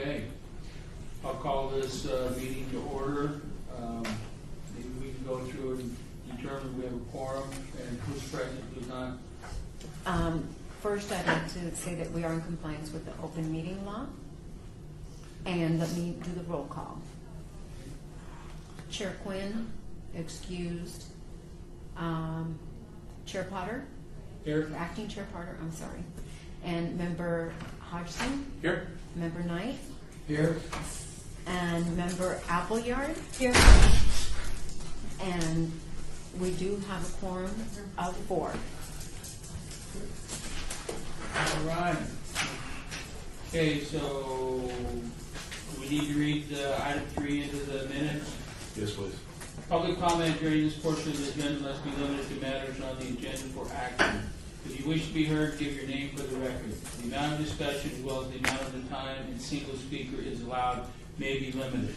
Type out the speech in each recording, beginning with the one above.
Okay, I'll call this meeting to order. Maybe we can go through and determine we have a quorum and who's present, who's not. First, I'd like to say that we are in compliance with the open meeting law. And let me do the roll call. Chair Quinn, excused. Chair Potter, Here. acting Chair Potter, I'm sorry. And Member Hodgson, Here. Member Knight, Here. and Member Appleyard. Here. And we do have a quorum of 4. All right. Okay, so we need to read item 3 into the minutes. Yes, please. Public comment during this portion of the agenda must be limited to matters on the agenda for action. If you wish to be heard, give your name for the record. The amount of discussion as well as the amount of the time and single speaker is allowed may be limited.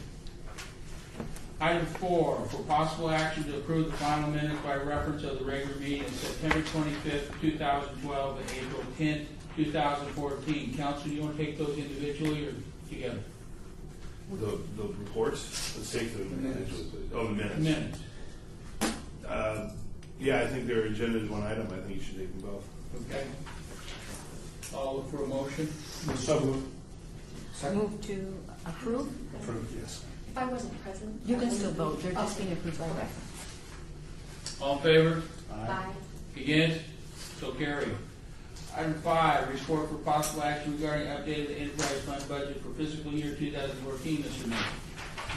Item 4, for possible action to approve the final minutes by reference of the regular meeting of September 25th, 2012 and April 10th, 2014. Council, do you want to take those individually or together? The reports, let's take them individually, please. Oh, the minutes. Minutes. Yeah, I think their agenda is one item. I think you should take them both. Okay. I'll look for a motion. So moved. Move to approve. Approved, yes. If I wasn't present. You can still vote, they're just being approved by reference. All in favor? Aye. Against? So carried. Item 5, report for possible action regarding updated enterprise fund budget for fiscal year 2014, Mr. Mayor.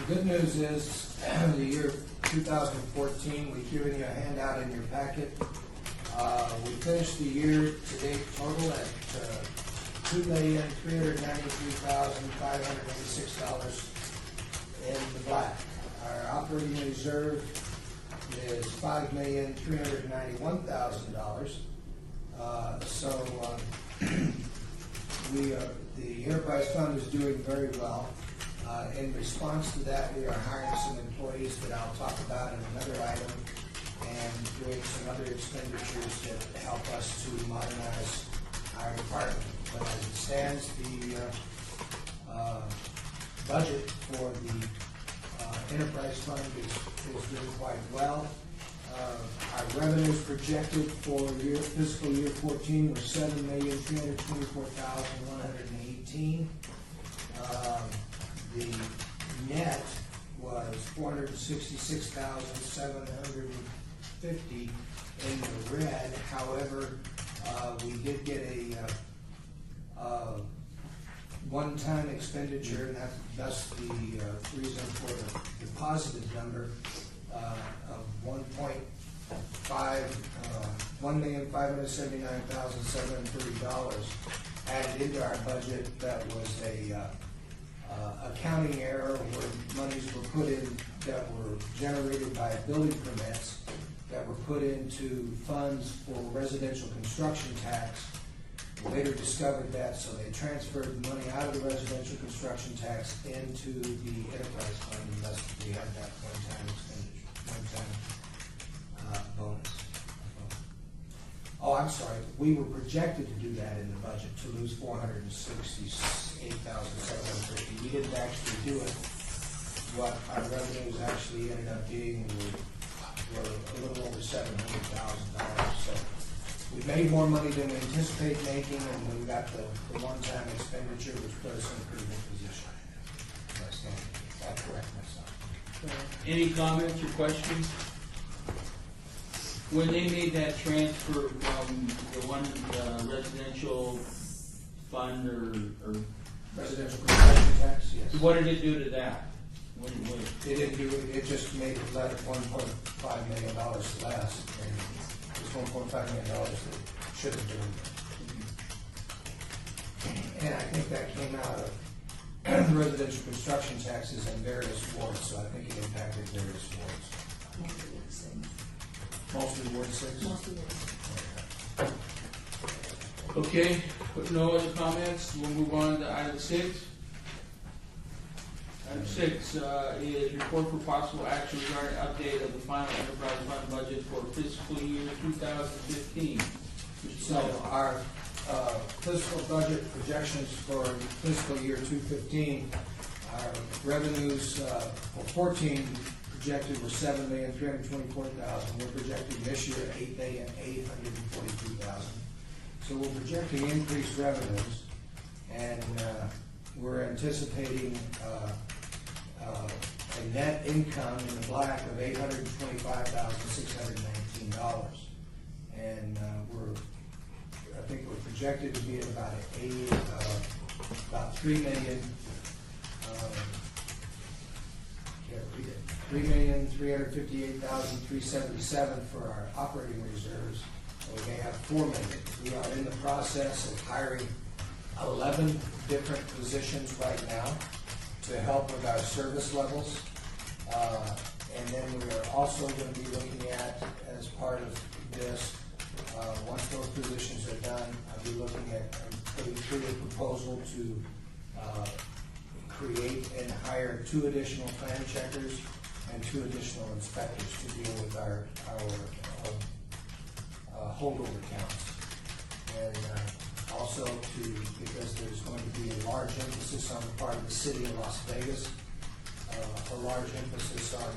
The good news is, the year 2014, we've given you a handout in your packet. We finished the year to date total at $2,393,586 in the black. Our operating reserve is $5,391,000. The enterprise fund is doing very well. In response to that, we are hiring some employees that I'll talk about in another item, and doing some other expenditures that help us to modernize our department. But as it stands, the budget for the enterprise fund is doing quite well. Our revenues projected for fiscal year 14 were $7,324,118. The net was $466,750 in the red. However, we did get a one-time expenditure, and that's the reason for the positive number of $1,579,730 added into our budget. That was a accounting error where monies were put in that were generated by building permits that were put into funds for residential construction tax. Later discovered that, so they transferred the money out of the residential construction tax into the enterprise fund, and thus we had that one-time expenditure, one-time bonus. Oh, I'm sorry. We were projected to do that in the budget, to lose $468,750. We didn't actually do it. What our revenues actually ended up being were a little over $700,000. So we made more money than we anticipated making, and we got the one-time expenditure, which put us in a pretty good position. That's correct myself. Any comments or questions? When they made that transfer from the one residential fund or Residential construction tax, yes. what did it do to that? When It didn't do it, it just made it let $1.5 million less, and it's $1.5 million that should have been. And I think that came out of residential construction taxes in various wards, so I think it impacted various wards. Mostly Ward 6? Mostly yes. Okay, with no other comments, we'll move on to item 6. Item 6 is report for possible action regarding update of the final enterprise fund budget for fiscal year 2015. Mr. So Snyder. our fiscal budget projections for fiscal year 2015, our revenues for 14 projected were $7,324,000. We're projecting this year $8,842,000. So we're projecting increased revenues, and we're anticipating a net income in the black of $825,619. And I think we're projected to be at about $3 million. $3,358,377 for our operating reserves. And we may have $4 million. We are in the process of hiring 11 different positions right now to help with our service levels. And then we are also going to be looking at, as part of this, once those positions are done, I'll be looking at putting through a proposal to create and hire 2 additional plan checkers and 2 additional inspectors to deal with our holdover counts. And also because there's going to be a large emphasis on the part of the city of Las Vegas, a large emphasis on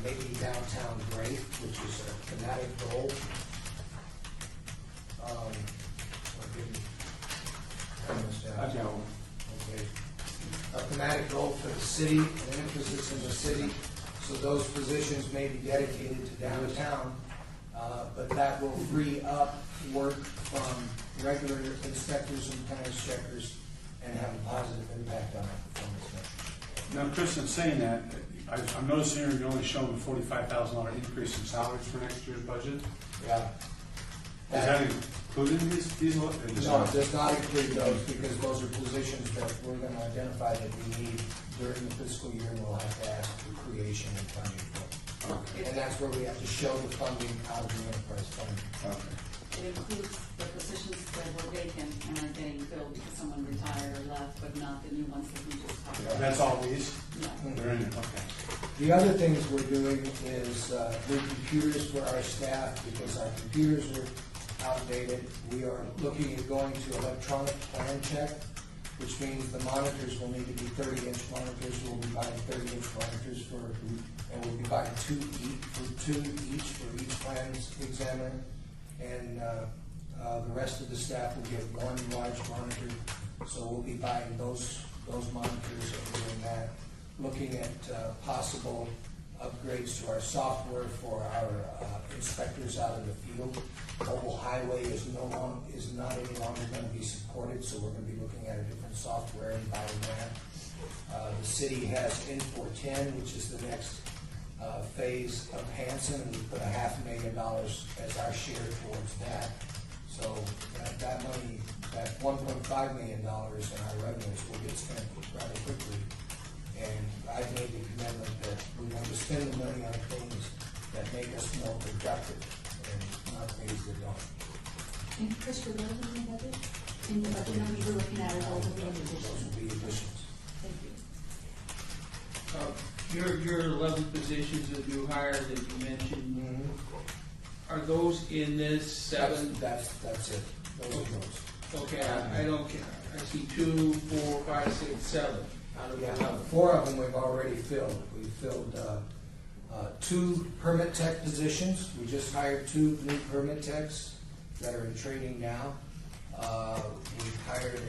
making downtown great, which is a thematic goal. Okay. A thematic goal for the city, an emphasis in the city, so those positions may be dedicated to downtown, but that will free up work from regular inspectors and plans checkers and have a positive impact on our performance measures. Now, Chris, in saying that, I'm noticing here you're only showing a $45,000 increase in salaries for next year's budget. Yeah. Is that included in these? No, it does not include those, because those are positions that we're going to identify that we need during the fiscal year, and we'll have to ask for creation and funding for. Okay. And that's where we have to show the funding out of the enterprise fund. Okay. It includes the positions that were vacant and are getting filled because someone retired or left, but not the new ones that we just talked about. That's all these? Yeah. They're in it, okay. The other things we're doing is new computers for our staff, because our computers are outdated. We are looking at going to electronic plan check, which means the monitors will need to be 30-inch monitors. We'll be buying 30-inch monitors and we'll be buying two each for each plans examiner. And the rest of the staff will get 1 large monitor. So we'll be buying those monitors and doing that. Looking at possible upgrades to our software for our inspectors out in the field. Mobile highway is not any longer going to be supported, so we're going to be looking at a different software and buying that. The city has N410, which is the next phase of Hanson, and we put $500,000 as our share towards that. So that money, that $1.5 million in our revenues will get spent rather quickly. And I've made the commitment that we want to spend the money on things that make us more productive and not things that don't. And Chris, for those in the budget, numbers you're looking at are those will be in Those addition. will be additions. Thank you. Your 11 positions that you hired that you mentioned, are those in this 7? That's it. Those are those. Okay, I don't care. I see 2, 4, 5, 6, 7. Out of Yeah, the 11. 4 of them we've already filled. We filled 2 permit tech positions. We just hired 2 new permit techs that are in training now. We hired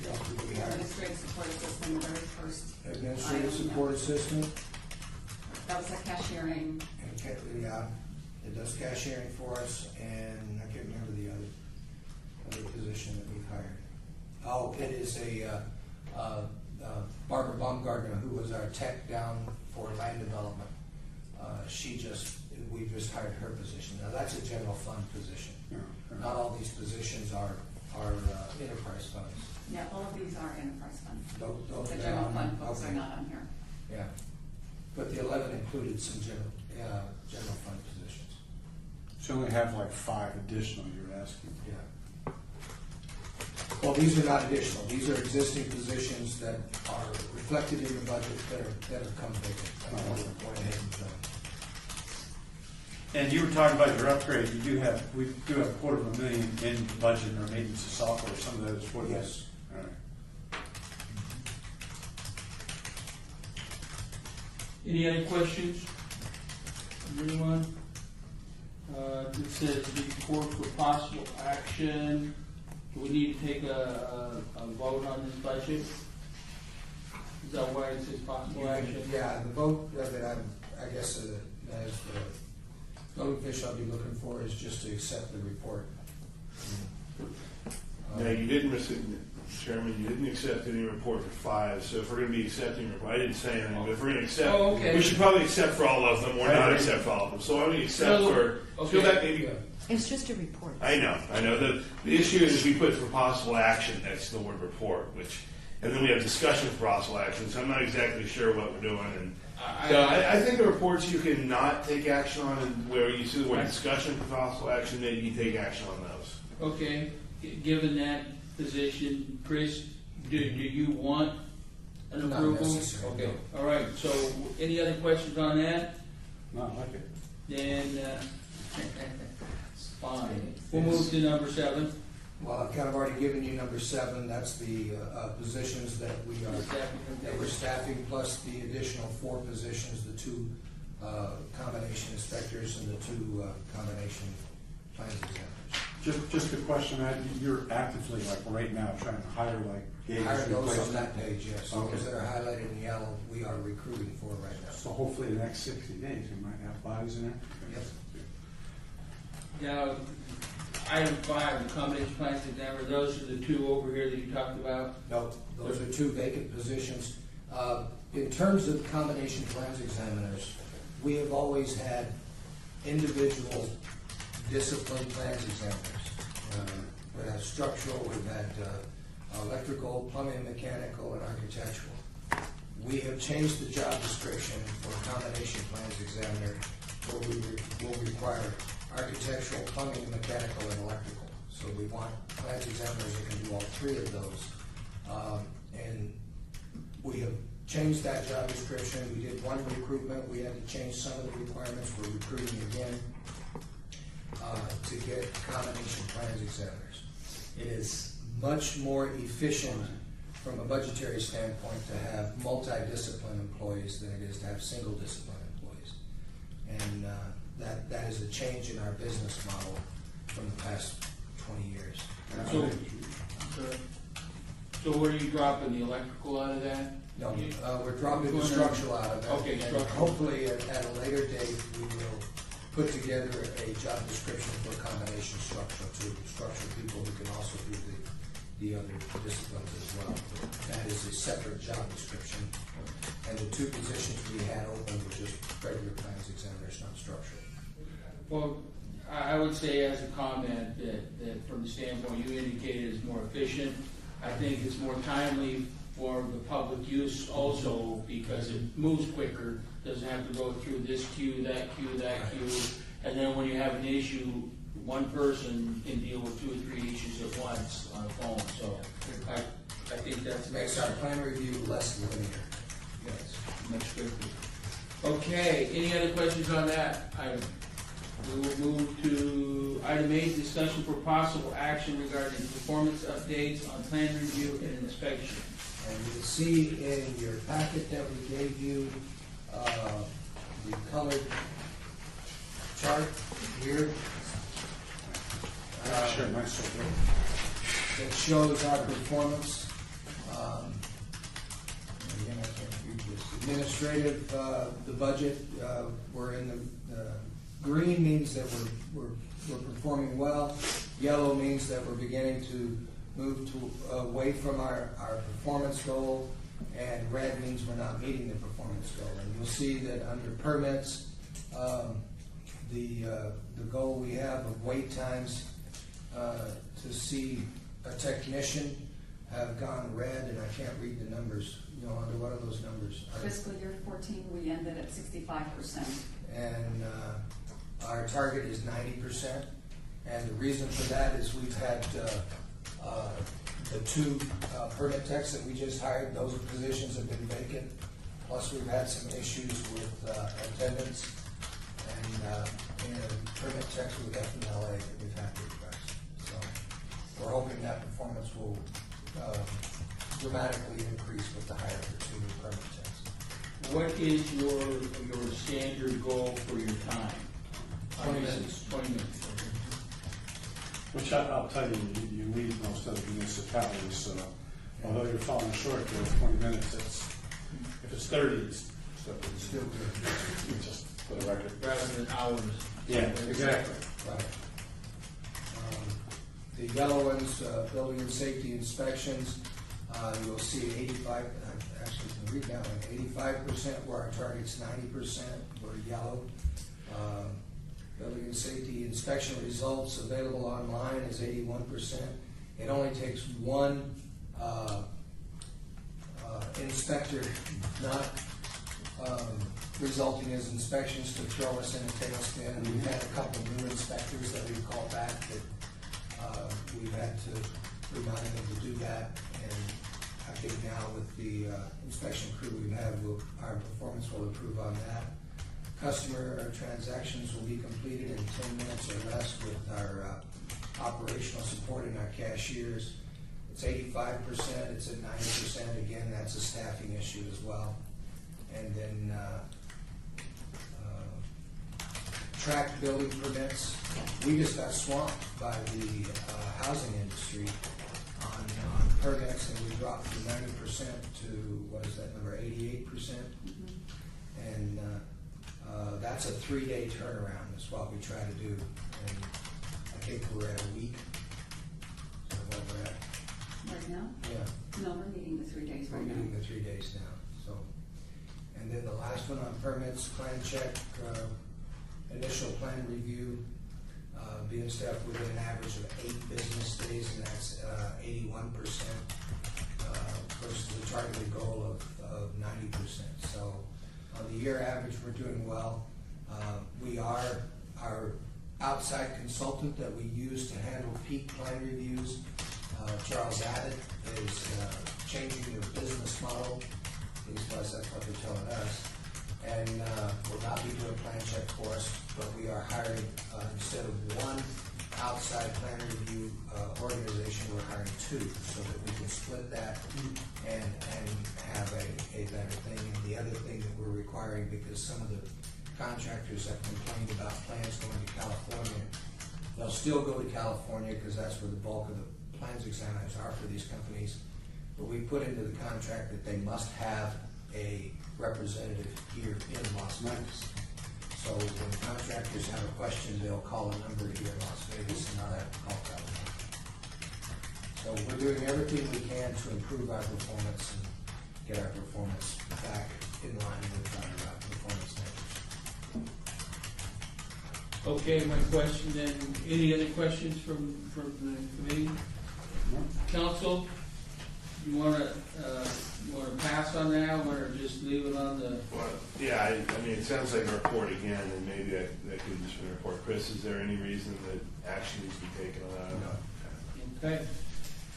Administrative support assistant, the very first. administrative item, support assistant. That was a cashiering. And it does cashiering for us, and I can't remember the other position that we've hired. Oh, it is Barbara Baumgartner, who was our tech down for land development. We just hired her position. Now, that's a general fund position. Not all these positions are enterprise funds. Yeah, all of these are enterprise funds. Those The are general on- fund folks okay. are not on here. Yeah, but the 11 included some general fund positions. So you only have like 5 additional you're asking. Yeah. Well, these are not additional. These are existing positions that are reflected in the budget that have come vacant. I want to go ahead and And you were talking about your upgrade, we do have $250,000 in the budget or maintenance of software, some of that is for this. All right. Any other questions? Anyone? It says report for possible action. Do we need to take a vote on this budget? Is that why it says possible action? Yeah, the vote that I guess, as the voting fish I'll be looking for is just to accept the report. Now, you didn't, Chairman, you didn't accept any report for 5, so if we're gonna be accepting, I didn't say anything, but if we're gonna accept, Oh, okay. we should probably accept for all of them, or not accept for all of them, so I'm gonna accept for, feel that maybe, It's just a report. I know, the issue is we put for possible action next to the word report, and then we have discussion for possible action, so I'm not exactly sure what we're doing, and so I think the reports you can not take action on, and where you see the word discussion for possible action, maybe you take action on those. Okay, given that position, Chris, do you want an Not approval? necessary, Okay, all right, so any other questions on that? Not like it. Then, it's fine. We'll move to number 7. Well, I've kind of already given you number 7, that's the positions that we're staffing, plus the additional 4 positions, the 2 combination inspectors and the 2 combination plans examiners. Just a question, Matt, you're actively, like, right now, trying to hire, like, Gators Hire those on replacement? that page, yes. Okay. Those that are highlighted in yellow, we are recruiting for right now. So hopefully in the next 60 days, we might have bodies in there? Yes. Now, item 5, the combination plans examiner, those are the 2 over here that you talked about? No, those are 2 vacant positions. In terms of combination plans examiners, we have always had individual discipline plans examiners. We have structural, we've had electrical, plumbing, mechanical, and architectural. We have changed the job description for combination plans examiner, where we will require architectural, plumbing, mechanical, and electrical. So we want plans examiners that can do all 3 of those. And we have changed that job description. We did 1 recruitment. We had to change some of the requirements. We're recruiting again to get combination plans examiners. It is much more efficient from a budgetary standpoint to have multidiscipline employees than it is to have single discipline employees. And that is a change in our business model from the past 20 years. So where are you dropping the electrical out of that? No, we're dropping the structural out of that. Okay, And structural. hopefully, at a later date, we will put together a job description for combination structural people who can also do the other disciplines as well. That is a separate job description. And the 2 positions we had open were just regular plans examiners, not structural. Well, I would say as a comment that from the standpoint you indicated is more efficient. I think it's more timely for the public use also because it moves quicker, doesn't have to go through this queue, that queue, that queue. And then when you have an issue, 1 person can deal with 2 or 3 issues at once on a phone. So I think that's. It makes our plan review less linear. Yes, much quicker. Okay, any other questions on that item? We will move to item 8, discussion for possible action regarding performance updates on plan review and inspection. And you can see in your packet that we gave you, the colored chart here. Sure, myself. That shows our performance. Again, I can't read this. Administrative, the budget, we're in the green means that we're performing well. Yellow means that we're beginning to move away from our performance goal, and red means we're not meeting the performance goal. And you'll see that under permits, the goal we have of wait times to see a technician have gone red, and I can't read the numbers. Under what are those numbers? Fiscal year 14, we ended at 65%. And our target is 90%. And the reason for that is we've had the 2 permit techs that we just hired. Those positions have been vacant. Plus, we've had some issues with attendance. And in permit checks with FMLA that we've had to address. So we're hoping that performance will dramatically increase with the hire for 2 new permit checks. What is your standard goal for your time? 20 minutes. 20 minutes. Which I'll tell you, you lead most of the municipalities, so although you're falling short there of 20 minutes, if it's 30, it's Still good. just for the record. Rather than hours. Yeah, exactly. Right. The yellow ones, building and safety inspections, you'll see 85, actually, you can read that one, 85% where our target's 90%, we're yellow. Building and safety inspection results available online is 81%. It only takes one inspector not resulting as inspections to throw us in a tailspin. And we've had a couple new inspectors that we've called back that we've had to remind them to do that. And I think now with the inspection crew we have, our performance will improve on that. Customer transactions will be completed in 10 minutes or less with our operational support and our cashiers. It's 85%, it's at 90%. Again, that's a staffing issue as well. And then tracked building permits. We just got swamped by the housing industry on permits, and we dropped from 90% to, what is that number, 88%? And that's a 3-day turnaround is what we try to do. And I think we're at a week. Is that what we're at? Right now? Yeah. No, we're meeting the 3 days We're right now. meeting the 3 days now, so. And then the last one on permits, plan check, initial plan review, being staffed within an average of 8 business days, and that's 81%, versus the targeted goal of 90%. So on the year average, we're doing well. Our outside consultant that we use to handle peak plan reviews, Charles Abbott, is changing their business model. At least that's what they're telling us. And will not be doing plan check for us, but we are hiring, instead of one outside plan review organization, we're hiring 2 so that we can split that and have a better thing. And the other thing that we're requiring, because some of the contractors have complained about plans going to California, they'll still go to California because that's where the bulk of the plans examiners are for these companies. But we put into the contract that they must have a representative here in Las Vegas. So when contractors have a question, they'll call a number here in Las Vegas and not have to call California. So we're doing everything we can to improve our performance and get our performance back in line with our performance measures. Okay, my question then, any other questions from the committee? Council, you wanna pass on that, or just leave it on the? Well, yeah, I mean, it sounds like a report again, and maybe that could just be a report. Chris, is there any reason that action needs to be taken on that? Okay,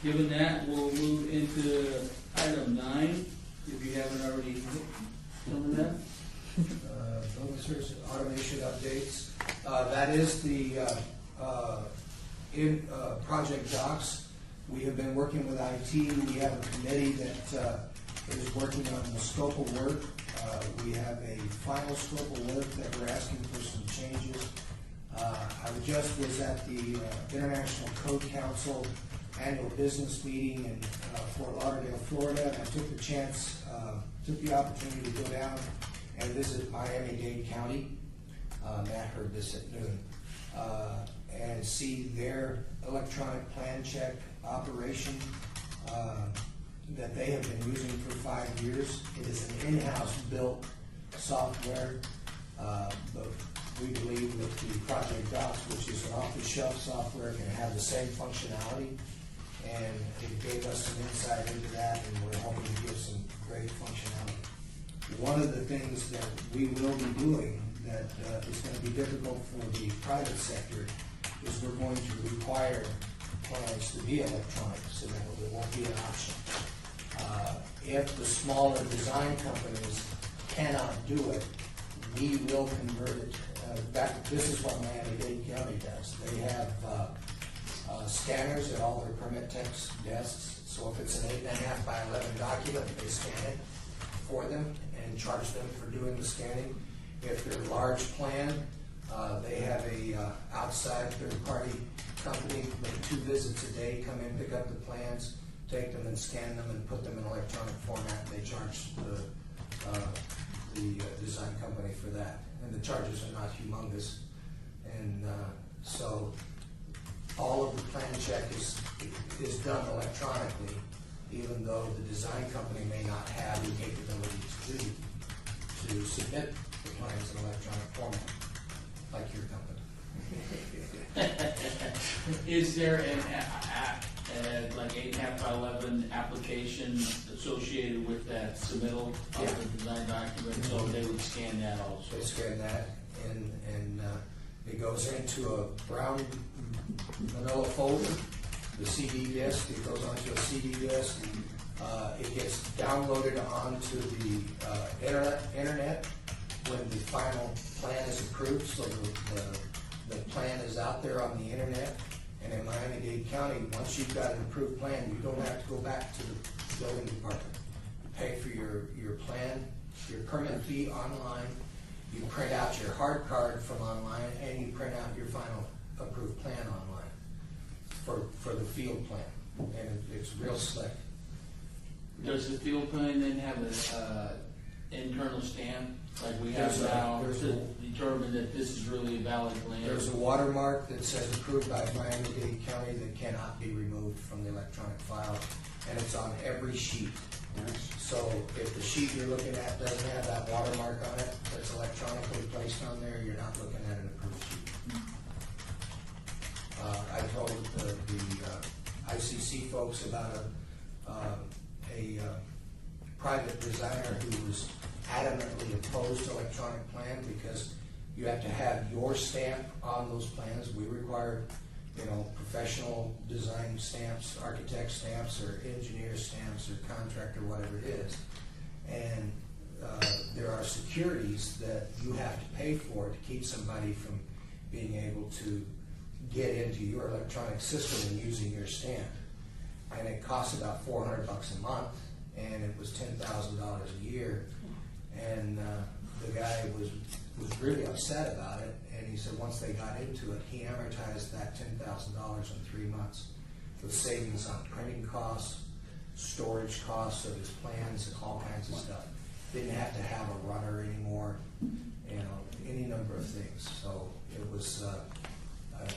given that, we'll move into item 9, if you haven't already done that. Building service automation updates. That is the Project Docs. We have been working with IT. We have a committee that is working on the scope of work. We have a final scope of work that we're asking for some changes. I just was at the International Code Council annual business meeting in Fort Lauderdale, Florida, and I took the opportunity to go down and visit Miami-Dade County. Matt heard this at noon. And see their electronic plan check operation that they have been using for 5 years. It is an in-house built software, but we believe that the Project Docs, which is an off-the-shelf software, can have the same functionality. And it gave us some insight into that, and we're hoping to give some great functionality. One of the things that we will be doing that is going to be difficult for the private sector is we're going to require plans to be electronic, so that it won't be an option. If the smaller design companies cannot do it, we will convert it this is what Miami-Dade County does. They have scanners at all their permit techs' desks. So if it's an 8.5 by 11 document, they scan it for them and charge them for doing the scanning. If they're large plan, they have a outside third-party company, make 2 visits a day, come in, pick up the plans, take them and scan them and put them in electronic format. They charge the design company for that. And the charges are not humongous. And so all of the plan check is done electronically, even though the design company may not have the capability to submit the plans in electronic format, like your company. Is there an like 8.5 by 11 application associated with that submittal of the design document? So they would scan that also. They scan that, and it goes into a brown manila folder, the CD disc. It goes onto a CD disc. It gets downloaded onto the internet when the final plan is approved. So the plan is out there on the internet. And in Miami-Dade County, once you've got an approved plan, you don't have to go back to the building department. You pay for your plan, your permit fee online. You print out your hard card from online, and you print out your final approved plan online for the field plan. And it's real slick. Does the field plan then have a internal stamp like we have now to determine that this is really a valid plan? There's a watermark that says approved by Miami-Dade County that cannot be removed from the electronic file, and it's on every sheet. So if the sheet you're looking at doesn't have that watermark on it, that's electronically placed on there, you're not looking at an approved sheet. I told the ICC folks about a private designer who was adamantly opposed to electronic plan because you have to have your stamp on those plans. We require, professional design stamps, architect stamps, or engineer stamps, or contractor, whatever it is. And there are securities that you have to pay for to keep somebody from being able to get into your electronic system and using your stamp. And it costs about $400 a month, and it was $10,000 a year. And the guy was really upset about it, and he said once they got into it, he amortized that $10,000 in 3 months with savings on printing costs, storage costs of his plans, and all kinds of stuff. Didn't have to have a runner anymore, any number of things. So it was,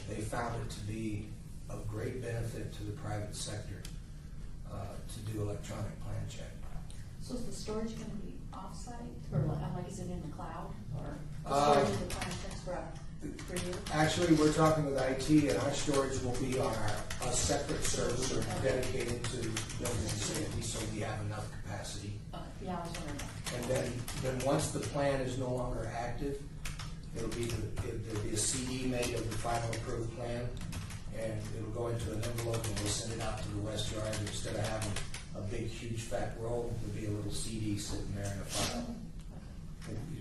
they found it to be of great benefit to the private sector to do electronic plan check. So is the storage going to be off-site, or like is it in the cloud, or the storage of the plan checks for you? Actually, we're talking with IT, and our storage will be on a separate server dedicated to building safety, so we have enough capacity. Yeah, I was wondering about And then once the plan is no longer active, there'll be a CD made of the final approved plan, and it'll go into an envelope, and we'll send it out to the West Yard. Instead of having a big, huge, fat roll, there'll be a little CD sitting there in a file.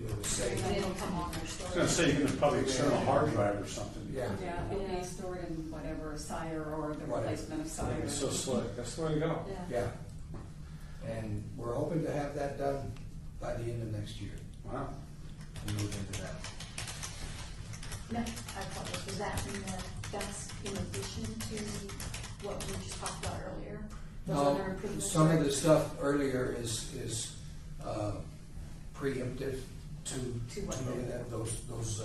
It'll say, that. It'll come on their I was storage. going to say, you can probably external hard drive or something. yeah. Yeah, it'll be stored in whatever SIRE or the Whatever. replacement of SIRE. It's so slick. That's the way to go. Yeah. And we're hoping to have that done by the end of next year Wow. and move into that. No, I apologize. Was that that's in addition to what we just talked about earlier? Those other No, improvements? some of the stuff earlier is preemptive to what? that. Those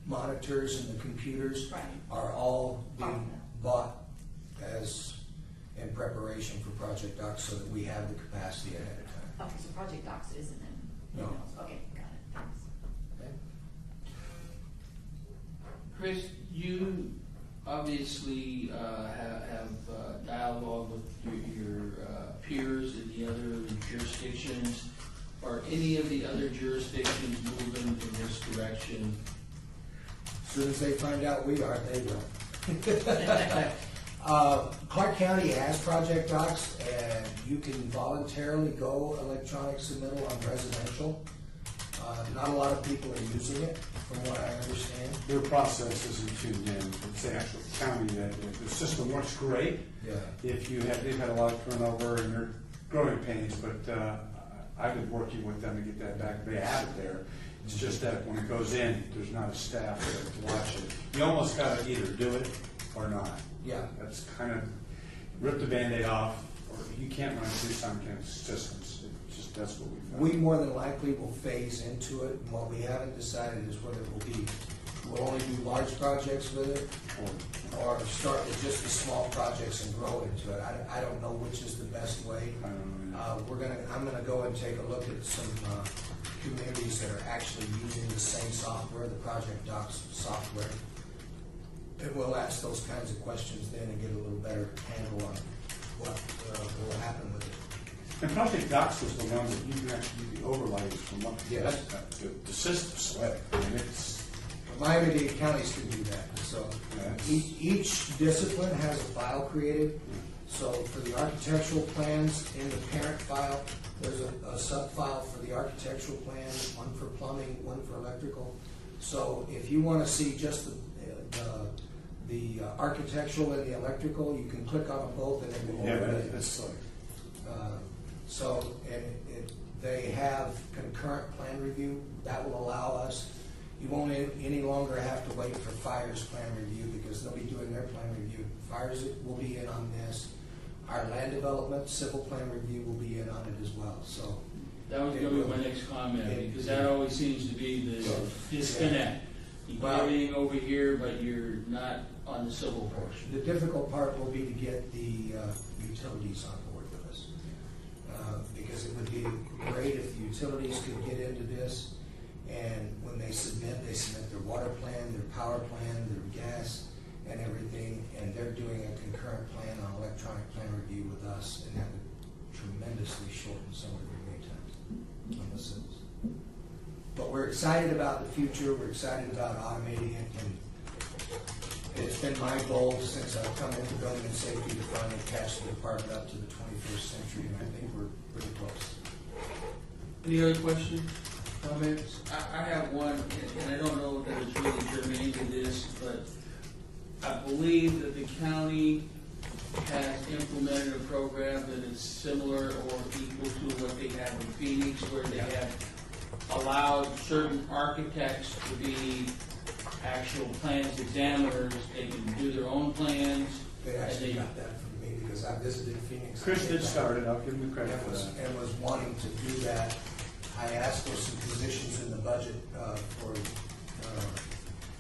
monitors and the computers Right. are all being bought as in preparation for Project Docs so that we have the capacity ahead of time. Okay, so Project Docs isn't in. No. Okay, got it. Thanks. Okay? Chris, you obviously have dialogue with your peers in the other jurisdictions. Are any of the other jurisdictions moving in this direction? As soon as they find out we are, they will. Clark County has Project Docs, and you can voluntarily go electronic submittal on residential. Not a lot of people are using it, from what I understand. Their process isn't tuned in. It's the actual county that, the system works great. Yeah. If you have, they've had a lot of turnover and they're growing pains, but I've been working with them to get that back. They have it there. It's just that when it goes in, there's not a staff there to watch it. You almost got to either do it or not. Yeah. That's kind of rip the Band-Aid off, or you can't run two simultaneous systems. It's just, that's what we found. We more than likely will phase into it, and what we haven't decided is whether it will be, we'll only do large projects with it, or start with just the small projects and grow into it. I don't know which is the best way. I don't know. I'm gonna go and take a look at some communities that are actually using the same software, the Project Docs software. And we'll ask those kinds of questions then and get a little better handle on what will happen with it. And Project Docs was the one that you can actually do the overlays from what, Yes. the system's slick. I mean, it's, Miami-Dade counties can do that, so Yes. each discipline has a file created. So for the architectural plans in the parent file, there's a sub-file for the architectural plans, one for plumbing, one for electrical. So if you want to see just the architectural and the electrical, you can click on them both and then go yeah, over it. that's slick. They have concurrent plan review. That will allow us, you won't any longer have to wait for Fire's plan review because they'll be doing their plan review. Fire's will be in on this. Our land development, civil plan review will be in on it as well, so. That was going to be my next comment, because that always seems to be the disconnect. You get everything over here, but you're not on the civil portion. The difficult part will be to get the utilities on board with us. Because it would be great if the utilities could get into this, and when they submit their water plan, their power plan, their gas, and everything, and they're doing a concurrent plan on electronic plan review with us, and that would tremendously shorten some of the review times on the civils. But we're excited about the future, we're excited about automating it, and it's been my goal since I've come into building and safety to finally catch the department up to the 21st century, and I think we're pretty close. Any other questions, comments? I have one, and I don't know that it's really germane to this, but I believe that the county has implemented a program that is similar or equal to what they have in Phoenix, where they have allowed certain architects to be actual plans examiners. They can do their own plans. They actually got that from me because I visited Phoenix. Chris did start it, I'll give him the credit for that. And was wanting to do that. I asked for some positions in the budget for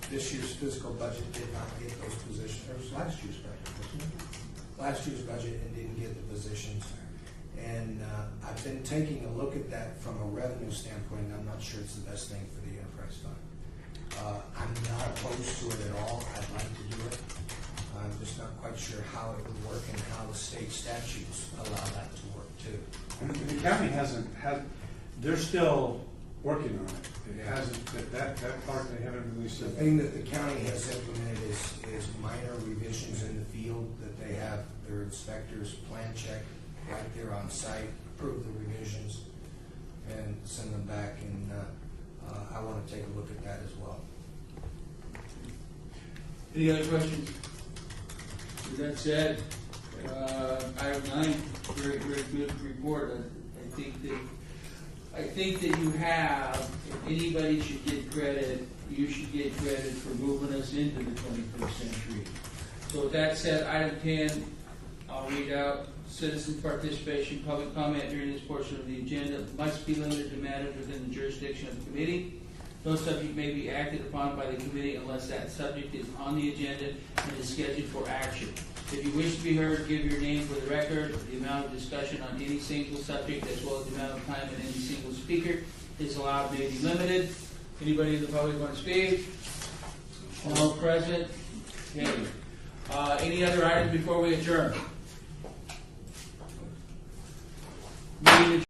this year's fiscal budget, did not get those positions. It was last year's budget, wasn't it? Last year's budget and didn't get the positions. And I've been taking a look at that from a revenue standpoint, and I'm not sure it's the best thing for the enterprise fund. I'm not opposed to it at all. I'd like to do it. I'm just not quite sure how it would work and how the state statutes allow that to work too. And the county they're still working on it. It hasn't, that part they haven't released The it. thing that the county has implemented is minor revisions in the field, that they have their inspectors plan check right there on site, approve the revisions, and send them back, and I want to take a look at that as well. Any other questions? With that said, item 9, very, very good report. I think that you have, if anybody should get credit, you should get credit for moving us into the 21st century. So with that said, item 10, I'll read out: citizen participation, public comment during this portion of the agenda must be limited to matters within the jurisdiction of the committee. No subject may be acted upon by the committee unless that subject is on the agenda and is scheduled for action. If you wish to be heard, give your name for the record. The amount of discussion on any single subject, as well as the amount of time that any single speaker is allowed, may be limited. Anybody in the public want to speak? All present? Okay. Any other items before we adjourn? Meeting adjourned.